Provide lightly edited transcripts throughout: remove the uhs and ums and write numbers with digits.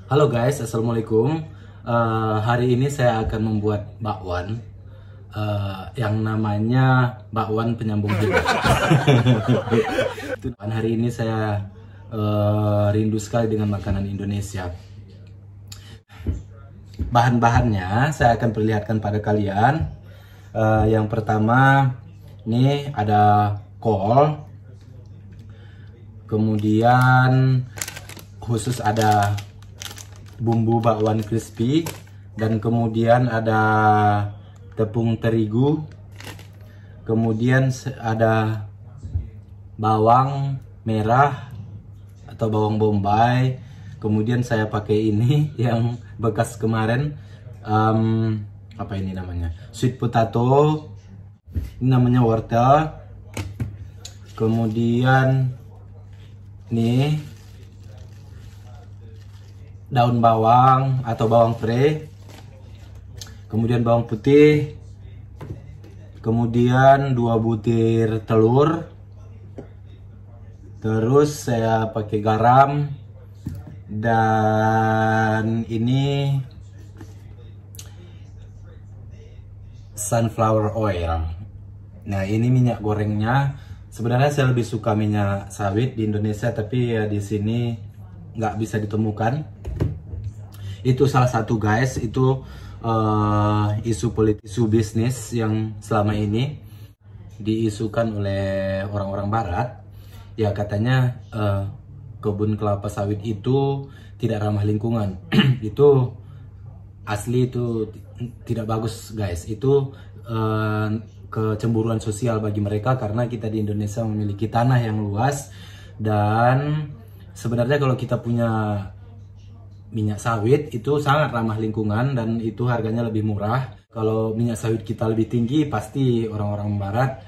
Halo guys, assalamualaikum. Hari ini saya akan membuat bakwan yang namanya bakwan penyambung hidup. Hari ini saya rindu sekali dengan makanan Indonesia. Bahan-bahannya saya akan perlihatkan pada kalian. Yang pertama, ini ada kol. Kemudian khusus ada bumbu bakwan crispy, dan kemudian ada tepung terigu, kemudian ada bawang merah atau bawang bombay, kemudian saya pakai ini yang bekas kemarin, apa ini namanya, sweet potato, ini namanya wortel, kemudian nih daun bawang atau bawang pre, kemudian bawang putih, kemudian 2 butir telur, terus saya pakai garam, dan ini sunflower oil. Nah, ini minyak gorengnya. Sebenarnya saya lebih suka minyak sawit di Indonesia, tapi ya di sini nggak bisa ditemukan. Itu salah satu guys, itu isu politik, isu bisnis yang selama ini diisukan oleh orang-orang barat. Ya katanya kebun kelapa sawit itu tidak ramah lingkungan. Itu asli, itu tidak bagus guys. Itu kecemburuan sosial bagi mereka, karena kita di Indonesia memiliki tanah yang luas, dan sebenarnya kalau kita punya minyak sawit itu sangat ramah lingkungan dan itu harganya lebih murah. Kalau minyak sawit kita lebih tinggi, pasti orang-orang barat,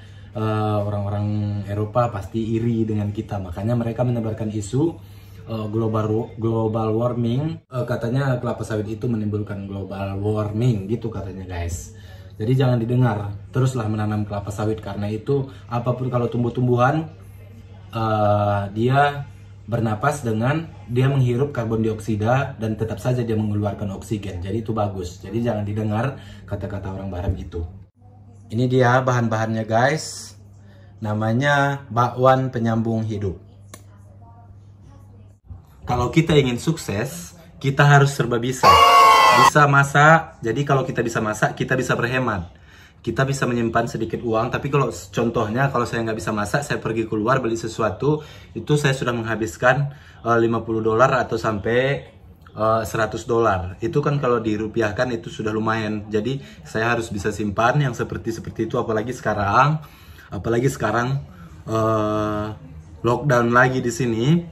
orang-orang Eropa pasti iri dengan kita. Makanya mereka menebarkan isu global warming. Katanya kelapa sawit itu menimbulkan global warming gitu katanya guys. Jadi jangan didengar, teruslah menanam kelapa sawit, karena itu apapun kalau tumbuh-tumbuhan dia bernapas dengan dia menghirup karbon dioksida dan tetap saja dia mengeluarkan oksigen. Jadi itu bagus. Jadi jangan didengar kata-kata orang barat gitu. Ini dia bahan-bahannya guys. Namanya bakwan penyambung hidup. Kalau kita ingin sukses, kita harus serba bisa. Bisa masak. Jadi kalau kita bisa masak, kita bisa berhemat. Kita bisa menyimpan sedikit uang, tapi kalau contohnya kalau saya nggak bisa masak, saya pergi keluar beli sesuatu, itu saya sudah menghabiskan $50 atau sampai $100. Itu kan kalau dirupiahkan itu sudah lumayan. Jadi saya harus bisa simpan yang seperti itu, apalagi sekarang lockdown lagi di sini.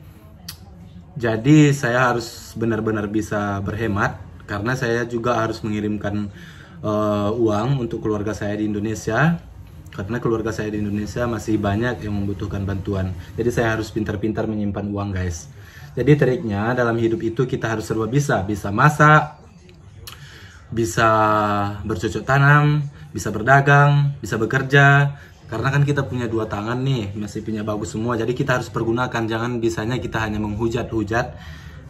Jadi saya harus benar-benar bisa berhemat, karena saya juga harus mengirimkan uang untuk keluarga saya di Indonesia, karena keluarga saya di Indonesia masih banyak yang membutuhkan bantuan. Jadi saya harus pintar-pintar menyimpan uang guys. Jadi triknya dalam hidup itu kita harus serba bisa. Bisa masak, bisa bercocok tanam, bisa berdagang, bisa bekerja. Karena kan kita punya 2 tangan nih, masih punya bagus semua. Jadi kita harus pergunakan. Jangan bisanya kita hanya menghujat-hujat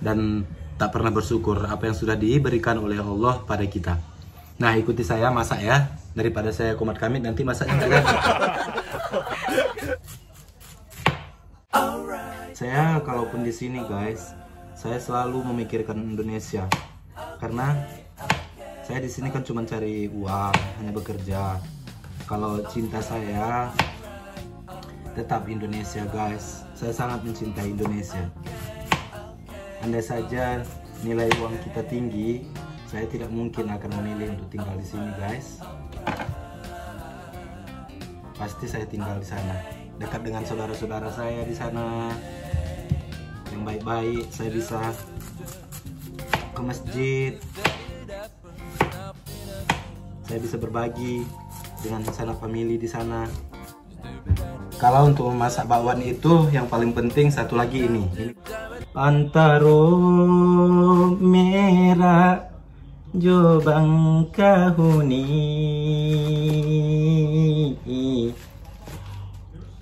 dan tak pernah bersyukur apa yang sudah diberikan oleh Allah pada kita. Nah, ikuti saya masak ya, daripada saya komat kamit nanti masaknya nggak jadi. Saya kalaupun di sini guys, saya selalu memikirkan Indonesia, karena saya di sini kan cuma cari uang, hanya bekerja. Kalau cinta saya tetap Indonesia guys. Saya sangat mencintai Indonesia. Andai saja nilai uang kita tinggi, saya tidak mungkin akan memilih untuk tinggal di sini guys. Pasti saya tinggal di sana, dekat dengan saudara-saudara saya di sana yang baik-baik. Saya bisa ke masjid, saya bisa berbagi dengan sanak famili di sana. Kalau untuk memasak bakwan itu yang paling penting satu lagi ini. Antaro merah Jobang kahuni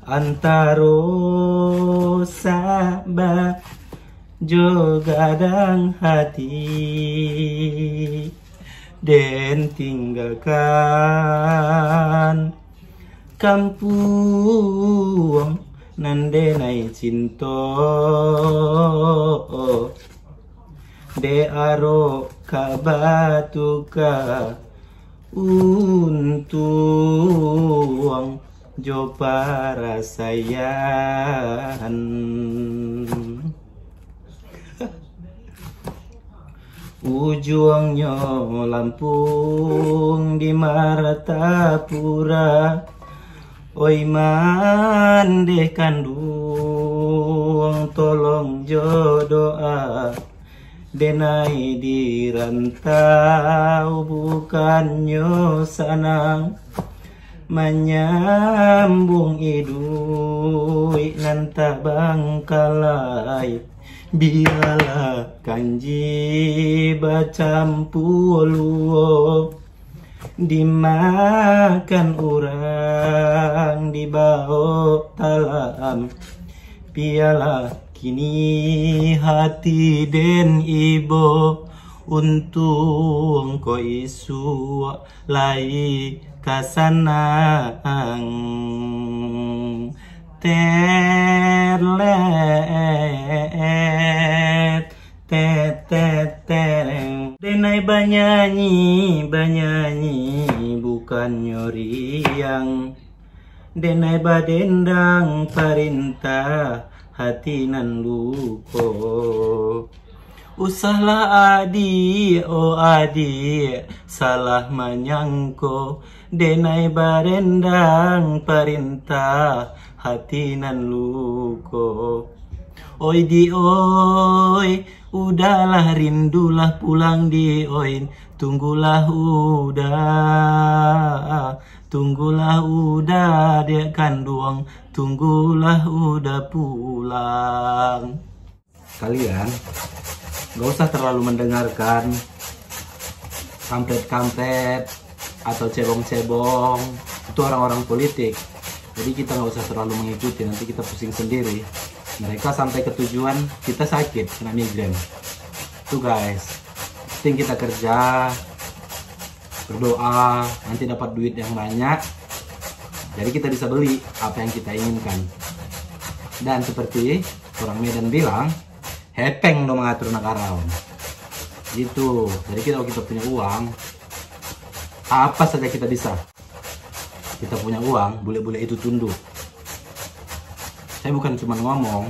antaro sabah jo gadang hati den tinggalkan kampung nan denai cinta de aro kabatuka untung jo para sayan ujungnya Lampung di Martapura oi mande kandung tolong jodoa denai di rantau bukannya sanang menyambung idui nanta bangkalai biarlah kanji bacampuluo dimakan orang dibawa talam piala kini hati den ibo untung ko isu lai kasanang terlet tereng denai banyanyi bukan nyoriang denai badendang perintah hati nan luko usahlah adi oh adi salah manyangko denai barendang perintah hati nan luko oi di oi udahlah rindulah pulang di oi tunggulah udah dek kandung tunggulah udah pulang. Kalian gak usah terlalu mendengarkan kampret-kampret atau cebong-cebong itu orang-orang politik. Jadi kita nggak usah terlalu mengikuti, nanti kita pusing sendiri. Mereka sampai ke tujuan, kita sakit, kena migrain. Tuh guys, penting kita kerja, berdoa, nanti dapat duit yang banyak. Jadi kita bisa beli apa yang kita inginkan. Dan seperti orang Medan bilang, hepeng no mengatur negara. Gitu. Jadi kalau kita punya uang, apa saja kita bisa. Kita punya uang, bule-bule itu tunduk. Saya bukan cuma ngomong.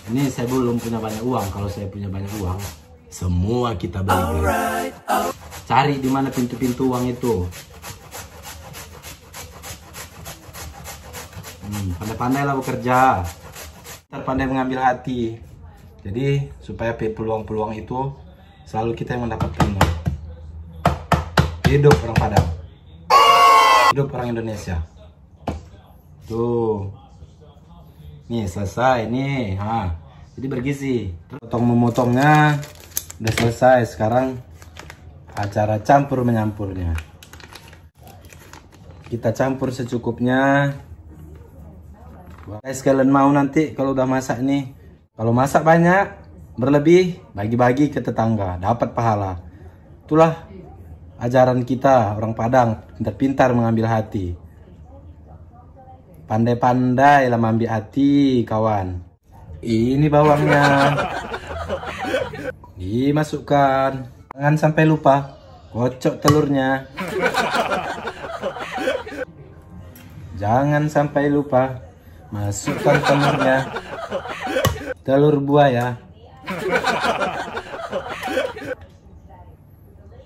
Ini saya belum punya banyak uang. Kalau saya punya banyak uang, semua kita beli. Cari di mana pintu-pintu uang itu. Pandai-pandailah bekerja. Pandai mengambil hati. Jadi supaya peluang-peluang itu selalu kita yang mendapatkannya. Hidup orang Padang. Hidup orang Indonesia. Tuh. Nih selesai nih. Jadi bergizi. Memotongnya udah selesai. Sekarang acara campur menyampurnya. Kita campur secukupnya. Guys, kalian mau nanti kalau udah masak nih, kalau masak banyak berlebih, bagi-bagi ke tetangga, dapat pahala. Itulah ajaran kita orang Padang, pintar-pintar mengambil hati. Pandai-pandai lah mengambil hati, kawan. Ini bawangnya. Dimasukkan. Jangan sampai lupa kocok telurnya. Jangan sampai lupa masukkan telurnya. Telur buaya.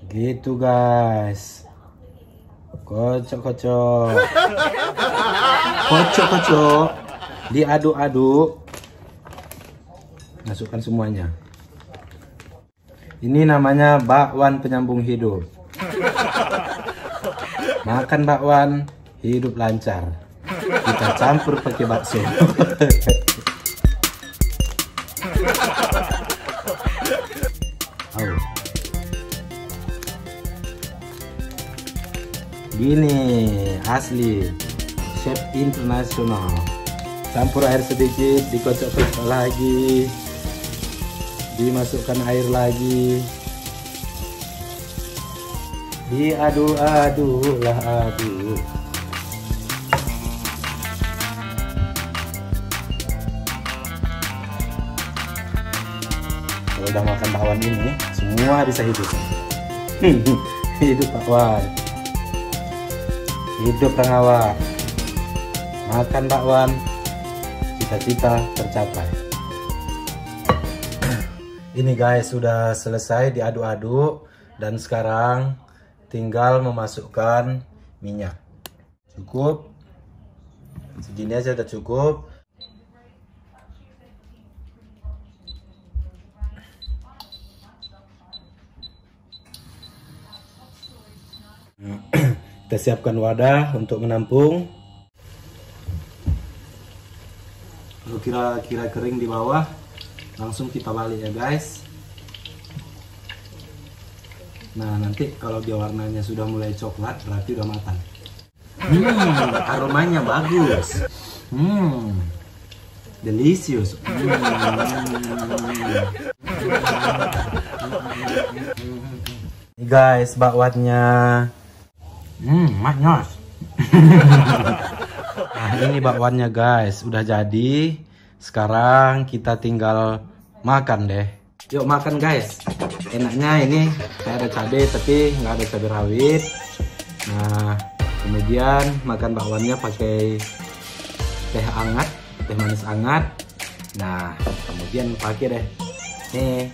Gitu guys. Kocok-kocok. Kocok-kocok. Diaduk-aduk. Masukkan semuanya. Ini namanya bakwan penyambung hidup. Makan bakwan, hidup lancar. Kita campur pakai bakso. Gini asli chef internasional. Campur air sedikit, dikocok-kocok lagi, dimasukkan air lagi, diaduk-aduk lah aduk. Kalau udah makan bakwan ini, semua bisa hidup. Hidup bakwan, hidup Kang Awak. Makan bakwan, cita-cita tercapai. Ini guys sudah selesai diaduk-aduk dan sekarang tinggal memasukkan minyak. Cukup segini aja udah cukup. Kita siapkan wadah untuk menampung. Kalau kira-kira kering di bawah, langsung kita balik ya guys. Nah nanti kalau dia warnanya sudah mulai coklat, berarti udah matang. Aromanya bagus. Delicious. Ini guys bakwannya. Manis. Nah ini bakwannya guys, udah jadi. Sekarang kita tinggal makan deh. Yuk makan guys. Enaknya ini kayak ada cabai tapi nggak ada cabai rawit. Nah kemudian makan bakwannya pakai teh hangat, teh manis hangat. Nah kemudian pakai deh nih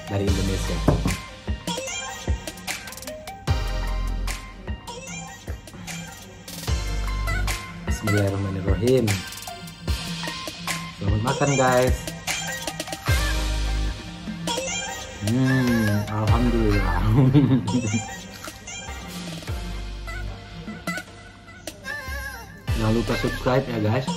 dari Indonesia. Bismillahirrahmanirrahim. Selamat makan guys. Alhamdulillah. Jangan lupa subscribe ya guys.